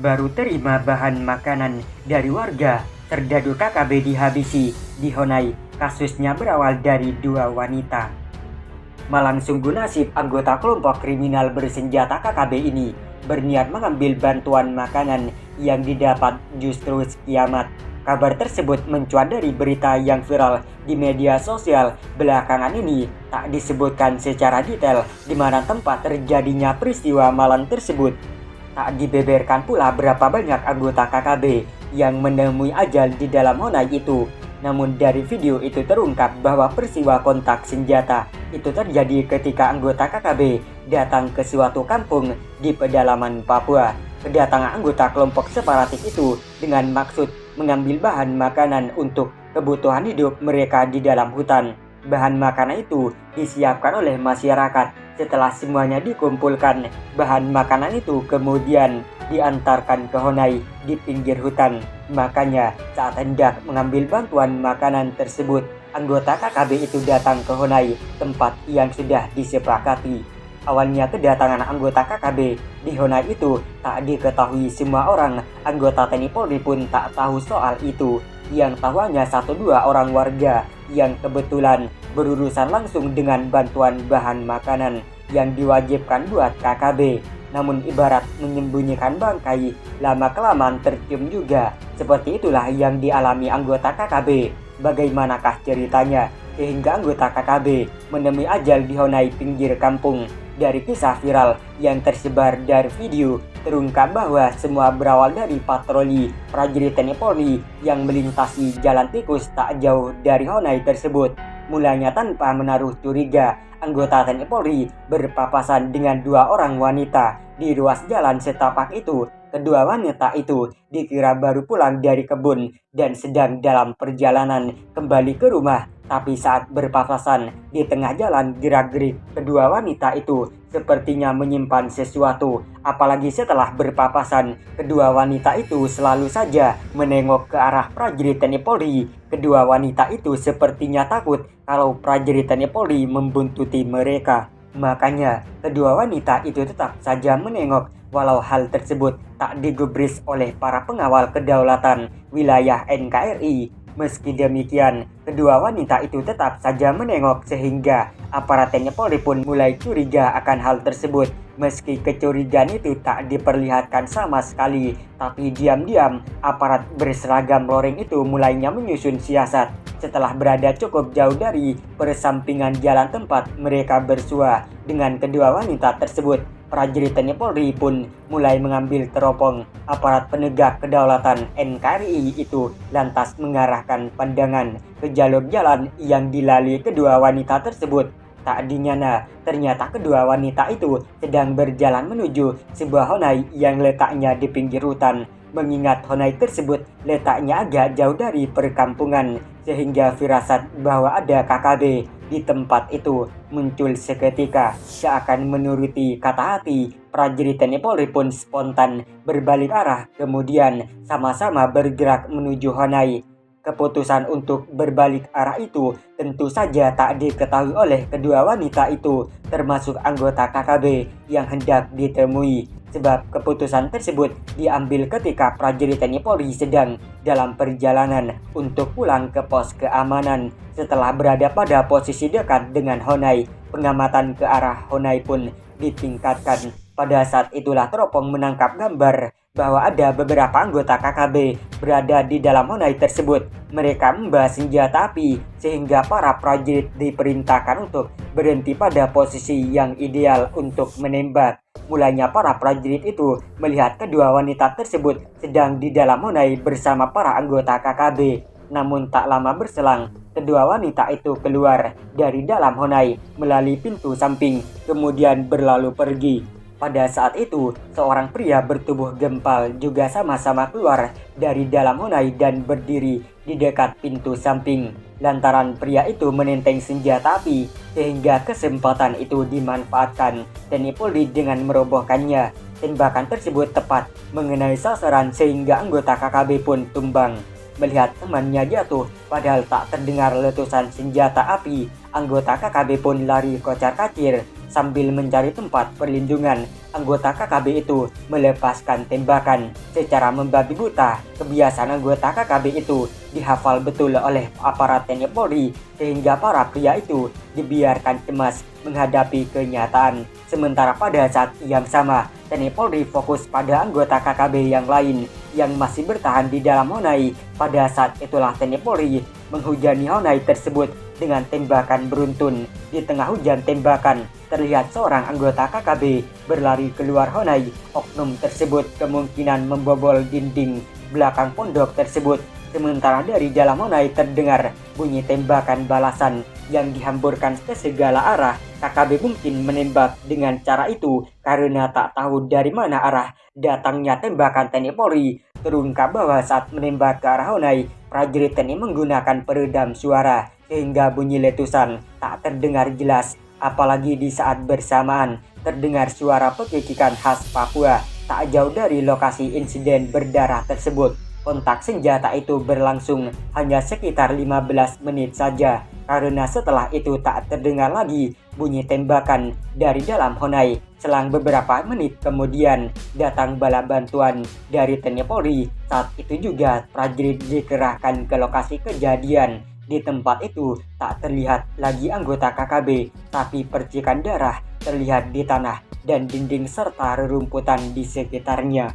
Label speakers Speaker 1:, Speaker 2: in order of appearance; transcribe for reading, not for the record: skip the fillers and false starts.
Speaker 1: baru terima bahan makanan dari warga, serdadu KKB dihabisi di Honai. Kasusnya berawal dari dua wanita. Malang sungguh nasib anggota kelompok kriminal bersenjata KKB ini berniat mengambil bantuan makanan yang didapat justru kiamat. Kabar tersebut mencuat dari berita yang viral di media sosial belakangan ini. Tak disebutkan secara detail di mana tempat terjadinya peristiwa malang tersebut. Tak dibeberkan pula berapa banyak anggota KKB yang menemui ajal di dalam Honai itu. Namun dari video itu terungkap bahwa peristiwa kontak senjata itu terjadi ketika anggota KKB datang ke suatu kampung di pedalaman Papua. Kedatangan anggota kelompok separatis itu dengan maksud mengambil bahan makanan untuk kebutuhan hidup mereka di dalam hutan. Bahan makanan itu disiapkan oleh masyarakat. Setelah semuanya dikumpulkan, bahan makanan itu kemudian diantarkan ke Honai di pinggir hutan. Makanya saat hendak mengambil bantuan makanan tersebut, anggota KKB itu datang ke Honai, tempat yang sudah disepakati. Awalnya kedatangan anggota KKB di Honai itu tak diketahui semua orang. Anggota TNI Polri pun tak tahu soal itu. Yang tahu hanya 1-2 orang warga yang kebetulan berurusan langsung dengan bantuan bahan makanan yang diwajibkan buat KKB. Namun ibarat menyembunyikan bangkai, lama-kelamaan tercium juga. Seperti itulah yang dialami anggota KKB. Bagaimanakah ceritanya sehingga anggota KKB menemui ajal di Honai pinggir kampung? Dari kisah viral yang tersebar dari video, terungkap bahwa semua berawal dari patroli prajurit TNI Polri yang melintasi jalan tikus tak jauh dari Honai tersebut. Mulanya tanpa menaruh curiga, anggota TNI Polri berpapasan dengan 2 orang wanita di ruas jalan setapak itu. Kedua wanita itu dikira baru pulang dari kebun dan sedang dalam perjalanan kembali ke rumah. Tapi saat berpapasan di tengah jalan, gerak-gerik kedua wanita itu sepertinya menyimpan sesuatu. Apalagi setelah berpapasan, kedua wanita itu selalu saja menengok ke arah prajurit TNI Polri. Kedua wanita itu sepertinya takut kalau prajurit TNI Polri membuntuti mereka. Makanya kedua wanita itu tetap saja menengok, walau hal tersebut tak digubris oleh para pengawal kedaulatan wilayah NKRI. Meski demikian, kedua wanita itu tetap saja menengok sehingga aparat TNI Polri pun mulai curiga akan hal tersebut. Meski kecurigaan itu tak diperlihatkan sama sekali, tapi diam-diam aparat berseragam loreng itu mulainya menyusun siasat. Setelah berada cukup jauh dari persampingan jalan tempat mereka bersua dengan kedua wanita tersebut, prajurit TNI Polri pun mulai mengambil teropong. Aparat penegak kedaulatan NKRI itu lantas mengarahkan pandangan ke jalur jalan yang dilalui kedua wanita tersebut. Tak dinyana, ternyata kedua wanita itu sedang berjalan menuju sebuah Honai yang letaknya di pinggir hutan. Mengingat Honai tersebut letaknya agak jauh dari perkampungan, sehingga firasat bahwa ada KKB di tempat itu muncul seketika. Seakan menuruti kata hati, prajurit TNI Polri pun spontan berbalik arah, kemudian sama-sama bergerak menuju Honai. Keputusan untuk berbalik arah itu tentu saja tak diketahui oleh kedua wanita itu, termasuk anggota KKB yang hendak ditemui. Sebab keputusan tersebut diambil ketika prajurit TNI Polri sedang dalam perjalanan untuk pulang ke pos keamanan. Setelah berada pada posisi dekat dengan Honai, pengamatan ke arah Honai pun ditingkatkan. Pada saat itulah teropong menangkap gambar bahwa ada beberapa anggota KKB berada di dalam Honai tersebut. Mereka membawa senjata api sehingga para prajurit diperintahkan untuk berhenti pada posisi yang ideal untuk menembak. Mulanya para prajurit itu melihat kedua wanita tersebut sedang di dalam Honai bersama para anggota KKB. Namun tak lama berselang, kedua wanita itu keluar dari dalam Honai melalui pintu samping, kemudian berlalu pergi. Pada saat itu, seorang pria bertubuh gempal juga sama-sama keluar dari dalam Honai dan berdiri di dekat pintu samping. Lantaran pria itu menenteng senjata api, sehingga kesempatan itu dimanfaatkan TNI Polri dengan merobohkannya. Tembakan tersebut tepat mengenai sasaran sehingga anggota KKB pun tumbang. Melihat temannya jatuh, padahal tak terdengar letusan senjata api, anggota KKB pun lari kocar-kacir sambil mencari tempat perlindungan. Anggota KKB itu melepaskan tembakan. Secara membabi buta, kebiasaan anggota KKB itu dihafal betul oleh aparat TNI Polri sehingga para pria itu dibiarkan cemas menghadapi kenyataan. Sementara pada saat yang sama, TNI Polri fokus pada anggota KKB yang lain yang masih bertahan di dalam Honai. Pada saat itulah TNI Polri menghujani Honai tersebut dengan tembakan beruntun. Di tengah hujan tembakan, terlihat seorang anggota KKB berlari keluar Honai. Oknum tersebut kemungkinan membobol dinding belakang pondok tersebut. Sementara dari dalam Honai terdengar bunyi tembakan balasan yang dihamburkan ke segala arah. KKB mungkin menembak dengan cara itu karena tak tahu dari mana arah datangnya tembakan TNI Polri. Terungkap bahwa saat menembak ke arah Honai, prajurit TNI menggunakan peredam suara sehingga bunyi letusan tak terdengar jelas. Apalagi di saat bersamaan terdengar suara pekikikan khas Papua tak jauh dari lokasi insiden berdarah tersebut. Kontak senjata itu berlangsung hanya sekitar 15 menit saja, karena setelah itu tak terdengar lagi bunyi tembakan dari dalam Honai. Selang beberapa menit kemudian datang bala bantuan dari TNI Polri. Saat itu juga prajurit dikerahkan ke lokasi kejadian. Di tempat itu tak terlihat lagi anggota KKB, tapi percikan darah terlihat di tanah dan dinding serta rerumputan di sekitarnya.